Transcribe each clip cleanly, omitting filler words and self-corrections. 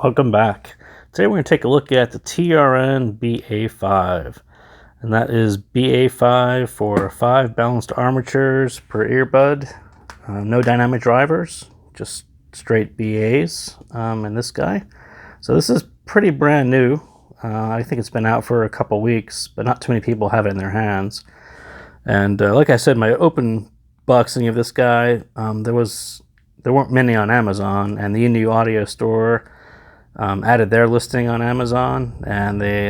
Welcome back. Today we're going to take a look at the TRN BA5, and that is BA5 for 5 balanced armatures per earbud, no dynamic drivers, just straight BAs in this guy. So this is pretty brand new. I think it's been out for a couple weeks, but not too many people have it in their hands. And like I said, my open boxing of this guy, there weren't many on Amazon, and the Indie Audio Store added their listing on Amazon, and they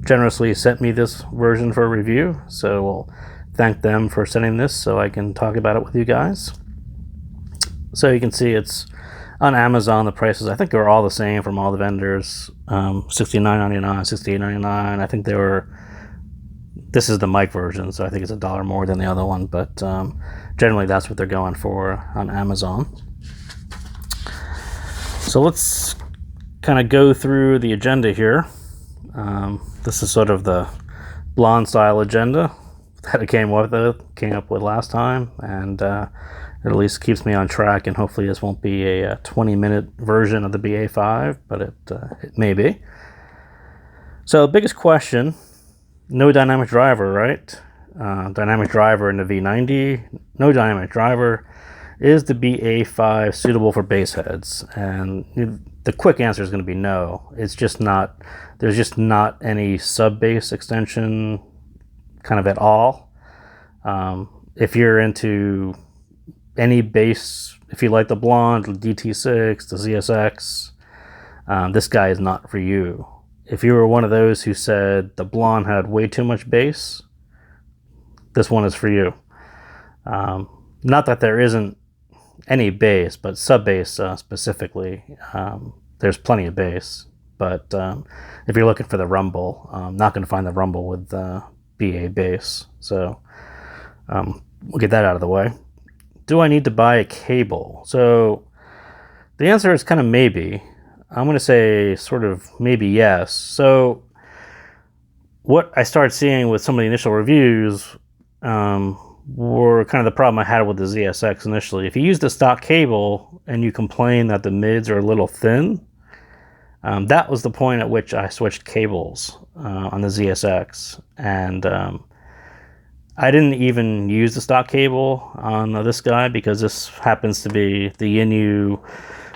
generously sent me this version for review. So we'll thank them for sending this so I can talk about it with you guys. So you can see it's on Amazon. The prices, I think, are all the same from all the vendors. $69.99, $68.99. I think they were. This is the mic version, so I think it's $1 more than the other one. But generally, that's what they're going for on Amazon. So let's kind of go through the agenda here. This is sort of the Blon style agenda that I came up with last time, and it at least keeps me on track, and hopefully this won't be a 20-minute version of the BA5, but it may be. So the biggest question, no dynamic driver, right? Dynamic driver in the V90, no dynamic driver. Is the BA5 suitable for bass heads? And the quick answer is going to be no. It's just not. There's just not any sub bass extension kind of at all. If you're into any bass, if you like the Blon, the DT6, the ZSX, this guy is not for you. If you were one of those who said the Blon had way too much bass, this one is for you. Not that there isn't any bass, but sub bass specifically, there's plenty of bass. But if you're looking for the rumble, I'm not going to find the rumble with BA bass. So we'll get that out of the way. Do I need to buy a cable? So the answer is kind of maybe. I'm going to say sort of maybe yes. So what I started seeing with some of the initial reviews were kind of the problem I had with the ZSX initially. If you use the stock cable and you complain that the mids are a little thin, that was the point at which I switched cables on the ZSX. And I didn't even use the stock cable on this guy because this happens to be the Inu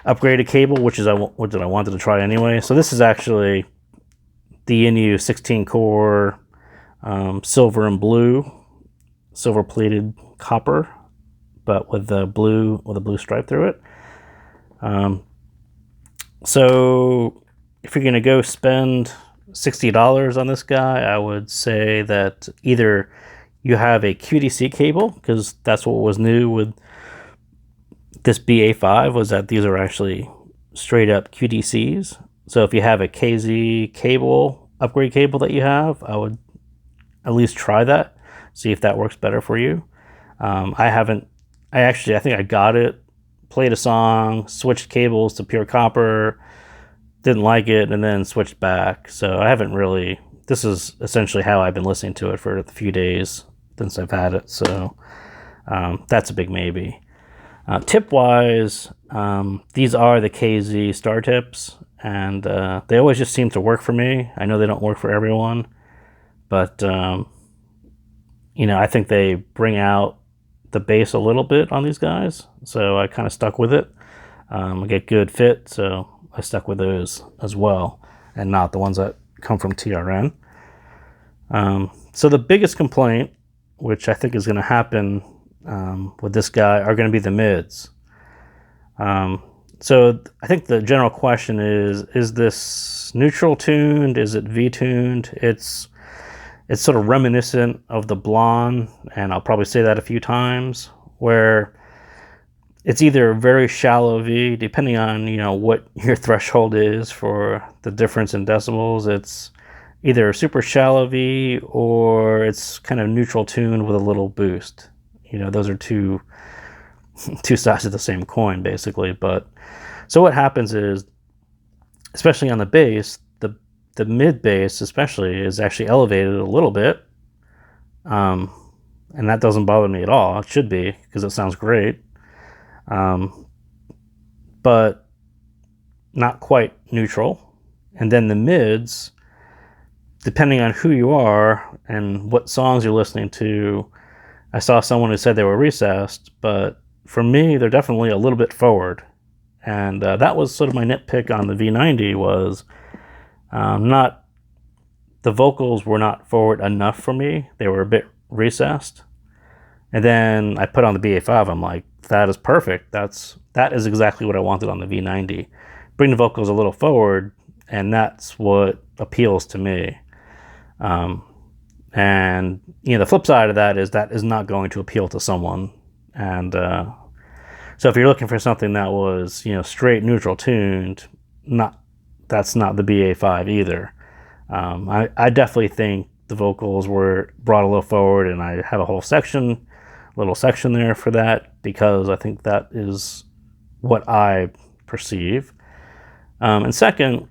upgraded cable, which I wanted to try anyway. So this is actually the Inu 16 core silver and blue, silver plated copper, but with a blue stripe through it. So if you're gonna go spend $60 on this guy, I would say that either you have a QDC cable, because that's what was new with this BA5, was that these are actually straight up QDCs. So if you have a KZ cable, upgrade cable that you have, I would at least try that, see if that works better for you. I think I got it, played a song, switched cables to pure copper, didn't like it, and then switched back. So I haven't really, this is essentially how I've been listening to it for a few days since I've had it. So that's a big maybe. Tip wise, these are the KZ star tips, and they always just seem to work for me. I know they don't work for everyone, but I think they bring out the bass a little bit on these guys, so I kind of stuck with it. I get good fit, so I stuck with those as well, and not the ones that come from TRN. So the biggest complaint, which I think is going to happen with this guy, are going to be the mids. So I think the general question is this neutral tuned? Is it V tuned? It's sort of reminiscent of the Blon, and I'll probably say that a few times, where it's either very shallow V, depending on what your threshold is for the difference in decibels. It's either super shallow V or it's kind of neutral tuned with a little boost. Those are two sides of the same coin, basically. But so what happens is, especially on the bass, the mid bass especially is actually elevated a little bit, and that doesn't bother me at all. It should be, because it sounds great. But not quite neutral. And then the mids, depending on who you are and what songs you're listening to, I saw someone who said they were recessed, but for me, they're definitely a little bit forward. And that was sort of my nitpick on the V90 was not the vocals were not forward enough for me. They were a bit recessed. And then I put on the BA5. I'm like, that is perfect. That is exactly what I wanted on the V90. Bring the vocals a little forward, and that's what appeals to me. And the flip side of that is not going to appeal to someone. And so if you're looking for something that was straight neutral tuned, that's not the BA5 either. I definitely think the vocals were brought a little forward, and I have a whole little section there for that, because I think that is what I perceive. And second,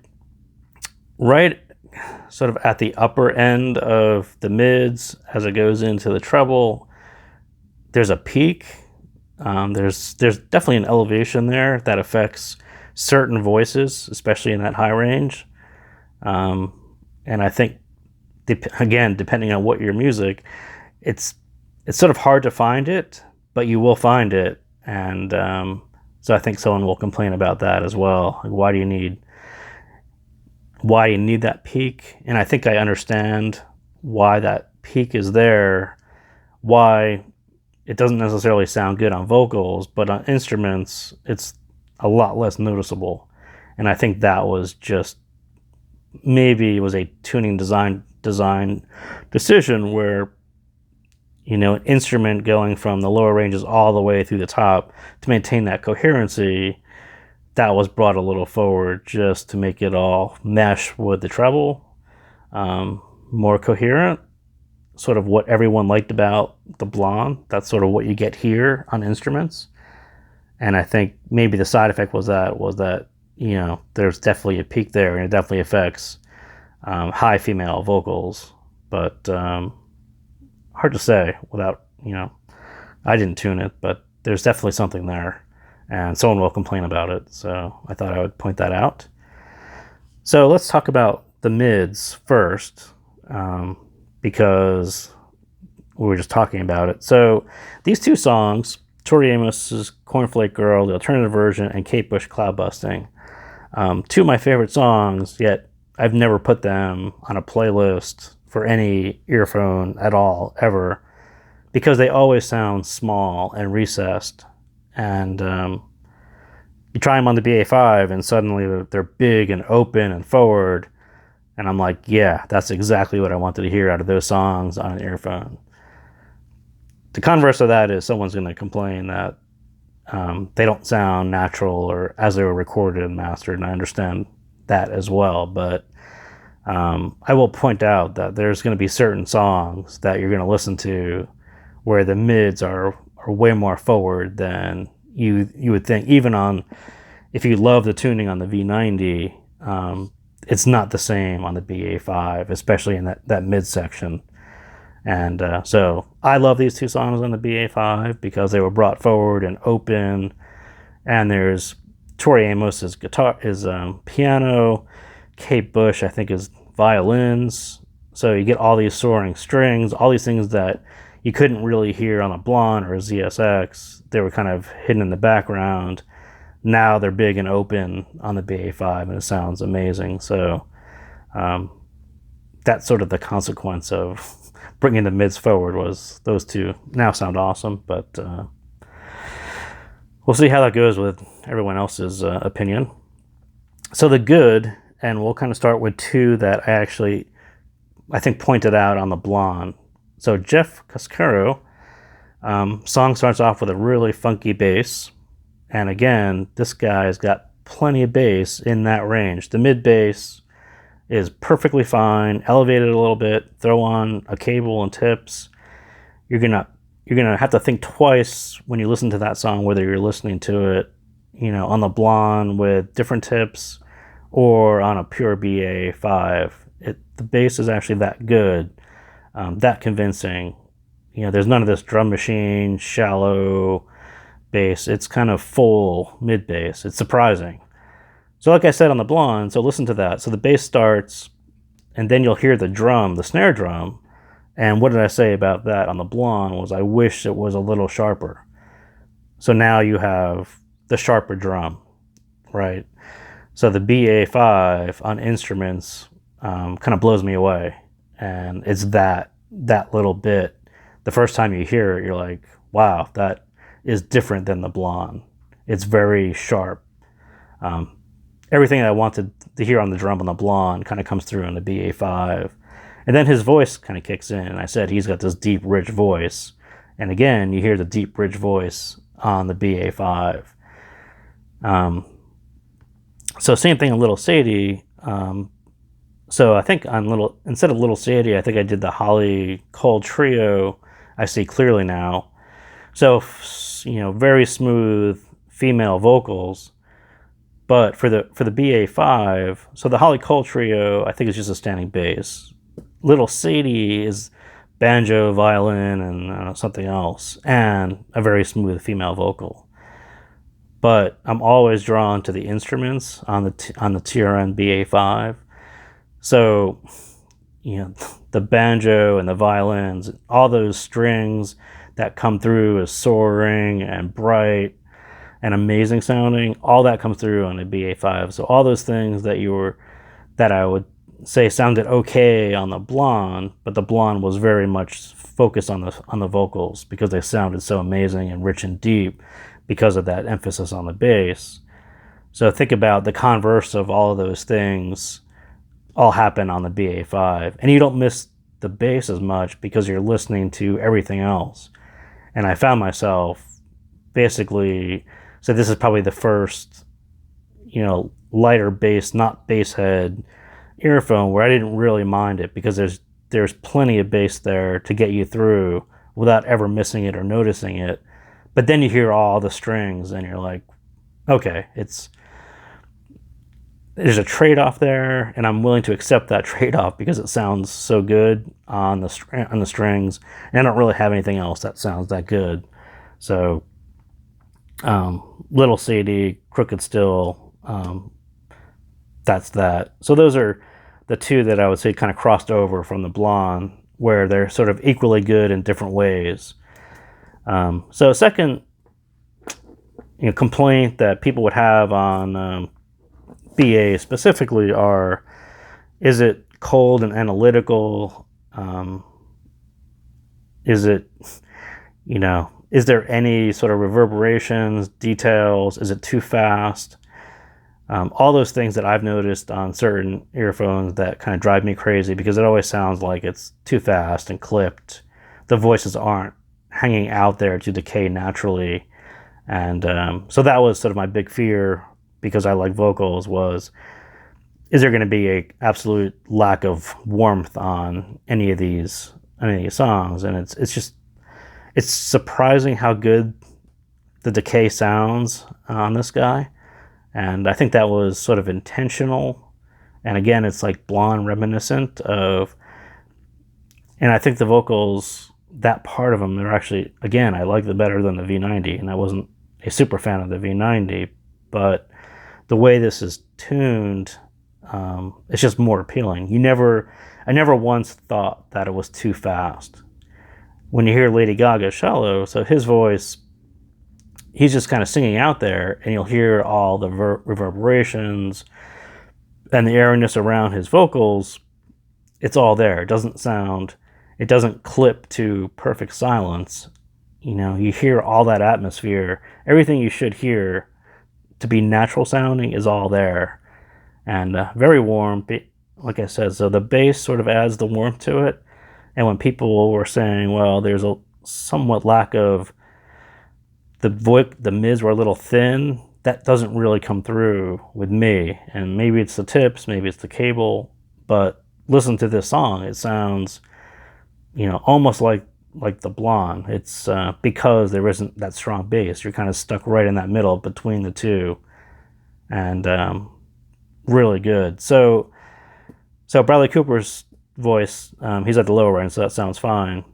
right sort of at the upper end of the mids as it goes into the treble, there's a peak. There's definitely an elevation there that affects certain voices, especially in that high range. And I think, again, depending on what your music, it's sort of hard to find it, but you will find it. And so I think someone will complain about that as well. Like, why do you need that peak? And I think I understand why that peak is there, why it doesn't necessarily sound good on vocals, but on instruments, it's a lot less noticeable. And I think that was just, maybe it was a tuning design decision where, an instrument going from the lower ranges all the way through the top to maintain that coherency, that was brought a little forward just to make it all mesh with the treble, more coherent. Sort of what everyone liked about the Blon. That's sort of what you get here on instruments. And I think maybe the side effect was that there's definitely a peak there, and it definitely affects high female vocals. But hard to say without, I didn't tune it, but there's definitely something there, and someone will complain about it. So I thought I would point that out. So let's talk about the mids first, because we were just talking about it. So these two songs, Tori Amos's Cornflake Girl, the alternative version, and Kate Bush Cloud Busting, two of my favorite songs, yet I've never put them on a playlist for any earphone at all, ever, because they always sound small and recessed. And you try them on the BA5, and suddenly they're big and open and forward. And I'm like, yeah, that's exactly what I wanted to hear out of those songs on an earphone. The converse of that is someone's going to complain that they don't sound natural or as they were recorded and mastered, and I understand that as well. But I will point out that there's going to be certain songs that you're going to listen to where the mids are way more forward than you would think. Even if you love the tuning on the V90, it's not the same on the BA5, especially in that mid section. And so I love these two songs on the BA5 because they were brought forward and open. And there's Tori Amos's guitar, is piano, Kate Bush, I think, is violins. So you get all these soaring strings, all these things that you couldn't really hear on a Blon or a ZSX. They were kind of hidden in the background. Now they're big and open on the BA5, and it sounds amazing. So that's sort of the consequence of bringing the mids forward, was those two now sound awesome. But we'll see how that goes with everyone else's opinion. So the good, and we'll kind of start with two that I think pointed out on the Blon. So Jeff Cascaro, song starts off with a really funky bass. And again, this guy's got plenty of bass in that range. The mid bass is perfectly fine. Elevate it a little bit, throw on a cable and tips. You're gonna have to think twice when you listen to that song, whether you're listening to it, on the Blon with different tips or on a pure BA5. The bass is actually that good, that convincing. There's none of this drum machine, shallow bass. It's kind of full mid bass. It's surprising. So like I said on the Blon, so listen to that. So the bass starts, and then you'll hear the drum, the snare drum. And what did I say about that on the Blon was I wish it was a little sharper. So now you have the sharper drum, right? So the BA5 on instruments kind of blows me away. And it's that little bit. The first time you hear it, you're like, wow, that is different than the Blon. It's very sharp. Everything I wanted to hear on the drum on the Blon kind of comes through on the BA5. And then his voice kind of kicks in. I said he's got this deep, rich voice. And again, you hear the deep, rich voice on the BA5. So same thing on Little Sadie. So I think on instead of Little Sadie, I think I did the Holly Cole Trio. I see clearly now. So, very smooth female vocals. But for the BA5, so the Holly Cole Trio, I think is just a standing bass. Little Sadie is banjo, violin, and something else, and a very smooth female vocal. But I'm always drawn to the instruments on the TRN BA5. So, the banjo and the violins, all those strings that come through as soaring and bright and amazing sounding, all that comes through on the BA5. So all those things that I would say sounded okay on the Blon, but the Blon was very much focused on the vocals because they sounded so amazing and rich and deep because of that emphasis on the bass. So think about the converse of all of those things all happen on the BA5, and you don't miss the bass as much because you're listening to everything else. And I found myself basically, so this is probably the first, lighter bass, not bass head earphone where I didn't really mind it because there's plenty of bass there to get you through without ever missing it or noticing it. But then you hear all the strings and you're like, okay, there's a trade-off there, and I'm willing to accept that trade-off because it sounds so good on the strings, and I don't really have anything else that sounds that good. So Little Sadie, Crooked Still, that's that. So those are the two that I would say kind of crossed over from the Blon, where they're sort of equally good in different ways. So second complaint that people would have on BA specifically is it cold and analytical? Is it, is there any sort of reverberations, details? Is it too fast? All those things that I've noticed on certain earphones that kind of drive me crazy because it always sounds like it's too fast and clipped. The voices aren't hanging out there to decay naturally. And so that was sort of my big fear because I like vocals is there going to be a absolute lack of warmth on any of these songs? And it's surprising how good the decay sounds on this guy. And I think that was sort of intentional. And again, it's like Blon reminiscent of, and I think the vocals, that part of them, they're actually, again, I like it better than the V90, and I wasn't a super fan of the V90, but the way this is tuned, it's just more appealing. I never once thought that it was too fast. When you hear Lady Gaga shallow, so his voice, he's just kind of singing out there, and you'll hear all the reverberations and the airiness around his vocals. It's all there. It doesn't clip to perfect silence. You hear all that atmosphere. Everything you should hear to be natural sounding is all there. And very warm, like I said. So the bass sort of adds the warmth to it. And when people were saying, well, there's a somewhat lack of the mids were a little thin, that doesn't really come through with me. And maybe it's the tips, maybe it's the cable, but listen to this song. It sounds, almost like the Blon. It's because there isn't that strong bass. You're kind of stuck right in that middle between the two, and really good. So Bradley Cooper's voice, he's at the lower end, so that sounds fine.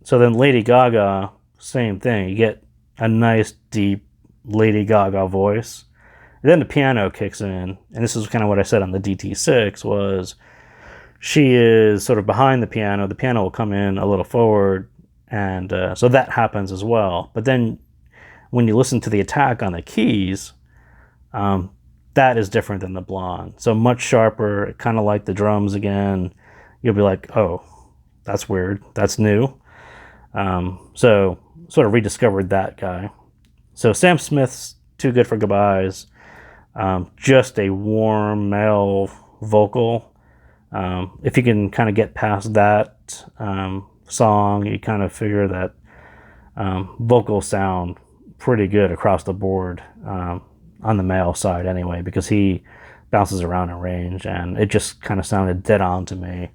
So then Lady Gaga, same thing. You get a nice deep Lady Gaga voice, And then the piano kicks in, and this is kind of what I said on the DT6 was she is sort of behind the piano. The piano will come in a little forward, and so that happens as well. But then when you listen to the attack on the keys, that is different than the Blon. So much sharper, kind of like the drums again. You'll be like, oh, that's weird. That's new. So sort of rediscovered that guy. So Sam Smith's Too Good for Goodbyes, just a warm male vocal. If you can kind of get past that song, you kind of figure that vocals sound pretty good across the board, on the male side anyway, because he bounces around in range, and it just kind of sounded dead on to me.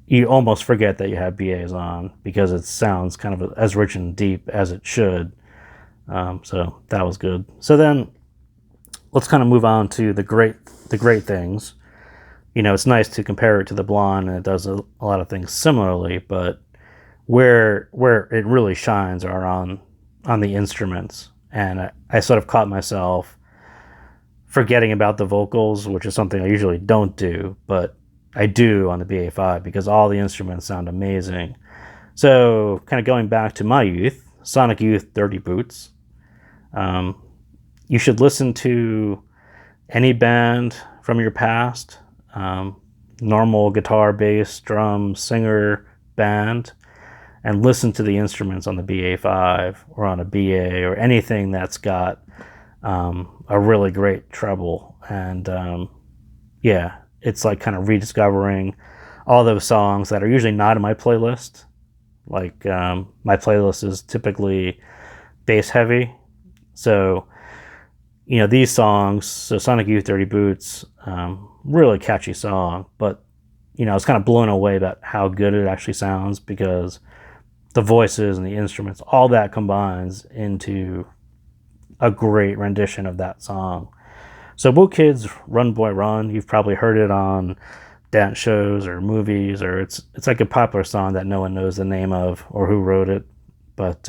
You almost forget that you have BAs on because it sounds kind of as rich and deep as it should. So that was good. So then let's kind of move on to the great things. You know, it's nice to compare it to the Blon, and it does a lot of things similarly, but where it really shines are on the instruments. And I sort of caught myself forgetting about the vocals, which is something I usually don't do, but I do on the BA5 because all the instruments sound amazing. So kind of going back to my youth, Sonic Youth, Dirty Boots. You should listen to any band from your past, normal guitar, bass, drum, singer, band, and listen to the instruments on the BA5 or on a BA or anything that's got a really great treble. And yeah, it's like kind of rediscovering all those songs that are usually not in my playlist. Like my playlist is typically bass heavy. So, you know, these songs, so Sonic Youth, Dirty Boots, really catchy song, but, you know, I was kind of blown away about how good it actually sounds because the voices and the instruments, all that combines into a great rendition of that song. So Whoa Kids, Run Boy Run, you've probably heard it on dance shows or movies, or it's like a popular song that no one knows the name of or who wrote it, but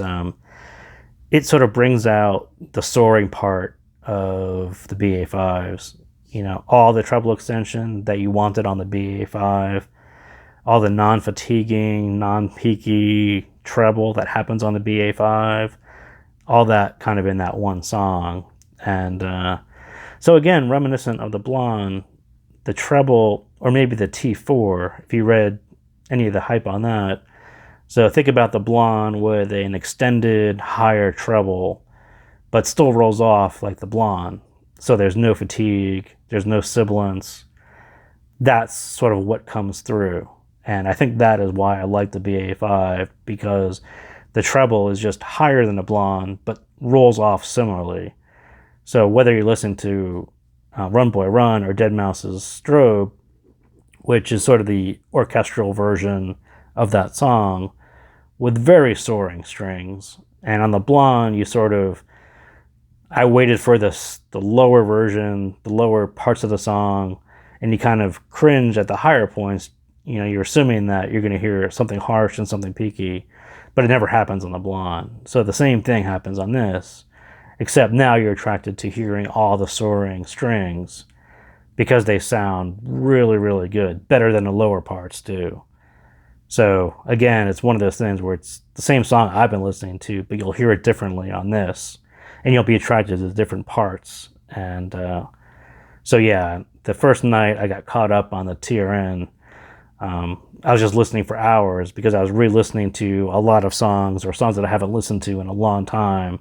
it sort of brings out the soaring part of the BA5s. You know, all the treble extension that you wanted on the BA5, all the non-fatiguing, non-peaky treble that happens on the BA5, all that kind of in that one song. And so again, reminiscent of the Blon, the treble, or maybe the T4, if you read any of the hype on that. So think about the Blon with an extended higher treble, but still rolls off like the Blon. So there's no fatigue, there's no sibilance. That's sort of what comes through. And I think that is why I like the BA5, because the treble is just higher than the Blon, but rolls off similarly. So whether you listen to Run Boy Run or Deadmau5's Strobe, which is sort of the orchestral version of that song, with very soaring strings. And on the Blon, you sort of, I waited for the lower version, the lower parts of the song, and you kind of cringe at the higher points. You know, you're assuming that you're going to hear something harsh and something peaky, but it never happens on the Blon. So the same thing happens on this, except now you're attracted to hearing all the soaring strings because they sound really, really good, better than the lower parts do. So again, it's one of those things where it's the same song I've been listening to, but you'll hear it differently on this, and you'll be attracted to the different parts. And so yeah, the first night I got caught up on the TRN. I was just listening for hours because I was re-listening to a lot of songs or songs that I haven't listened to in a long time,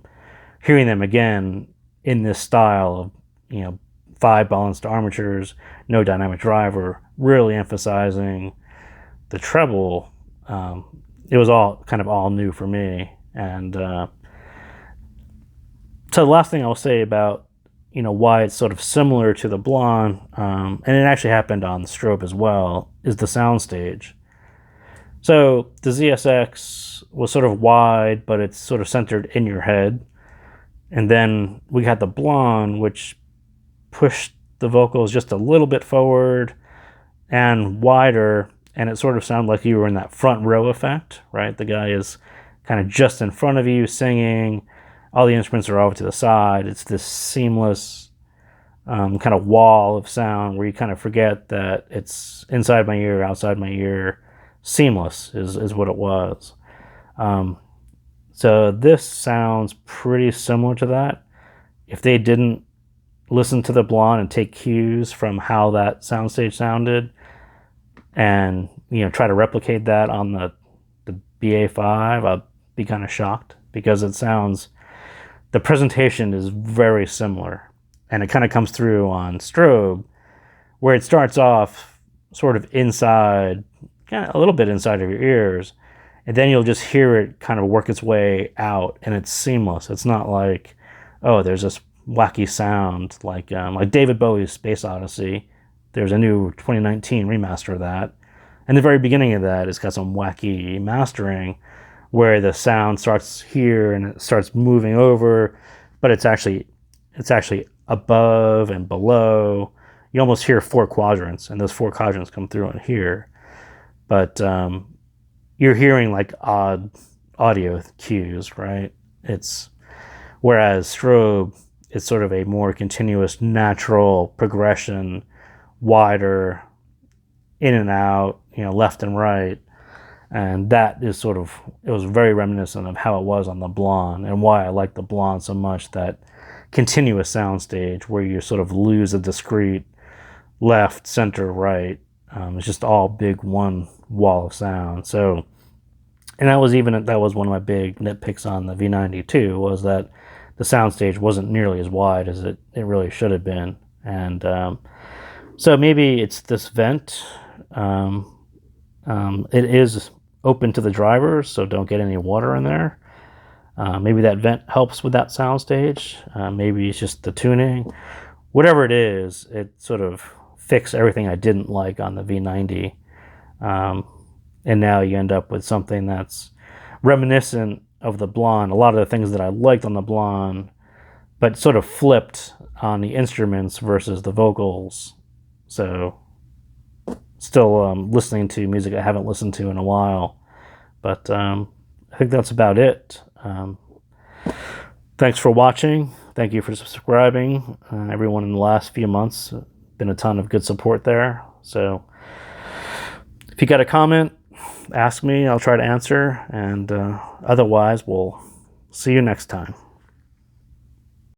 hearing them again in this style of, you know, 5 balanced armatures, no dynamic driver, really emphasizing the treble. It was all kind of all new for me. And so the last thing I'll say about, you know, why it's sort of similar to the Blon, and it actually happened on the Strobe as well, is the soundstage. So the ZSX was sort of wide, but it's sort of centered in your head. And then we had the Blon, which pushed the vocals just a little bit forward and wider, and it sort of sounded like you were in that front row effect, right? The guy is kind of just in front of you singing, all the instruments are over to the side. It's this seamless kind of wall of sound where you kind of forget that it's inside my ear, outside my ear. Seamless is what it was. So this sounds pretty similar to that. If they didn't listen to the Blon and take cues from how that soundstage sounded, and try to replicate that on the BA5, I'd be kind of shocked, because the presentation is very similar, and it kind of comes through on Strobe, where it starts off sort of inside, kind of a little bit inside of your ears, and then you'll just hear it kind of work its way out, and it's seamless. It's not like, oh, there's this wacky sound like David Bowie's Space Odyssey. There's a new 2019 remaster of that, and the very beginning of that has got some wacky mastering where the sound starts here and it starts moving over, but it's actually above and below. You almost hear 4 quadrants, and those 4 quadrants come through in here, but you're hearing like odd audio cues, right? Whereas Strobe, it's sort of a more continuous, natural progression, wider, in and out, left and right. And that is it was very reminiscent of how it was on the Blon, and why I like the Blon so much, that continuous soundstage where you sort of lose a discrete left, center, right. It's just all big one wall of sound. So, and that was one of my big nitpicks on the V92, was that the soundstage wasn't nearly as wide as it really should have been. And so maybe it's this vent. It is open to the drivers, so don't get any water in there. Maybe that vent helps with that soundstage. Maybe it's just the tuning. Whatever it is, it sort of fixed everything I didn't like on the V90. And now you end up with something that's reminiscent of the Blon. A lot of the things that I liked on the Blon, but sort of flipped on the instruments versus the vocals. So still listening to music I haven't listened to in a while. But I think that's about it. Thanks for watching. Thank you for subscribing. Everyone in the last few months, been a ton of good support there. So if you got a comment, ask me. I'll try to answer. And otherwise, we'll see you next time.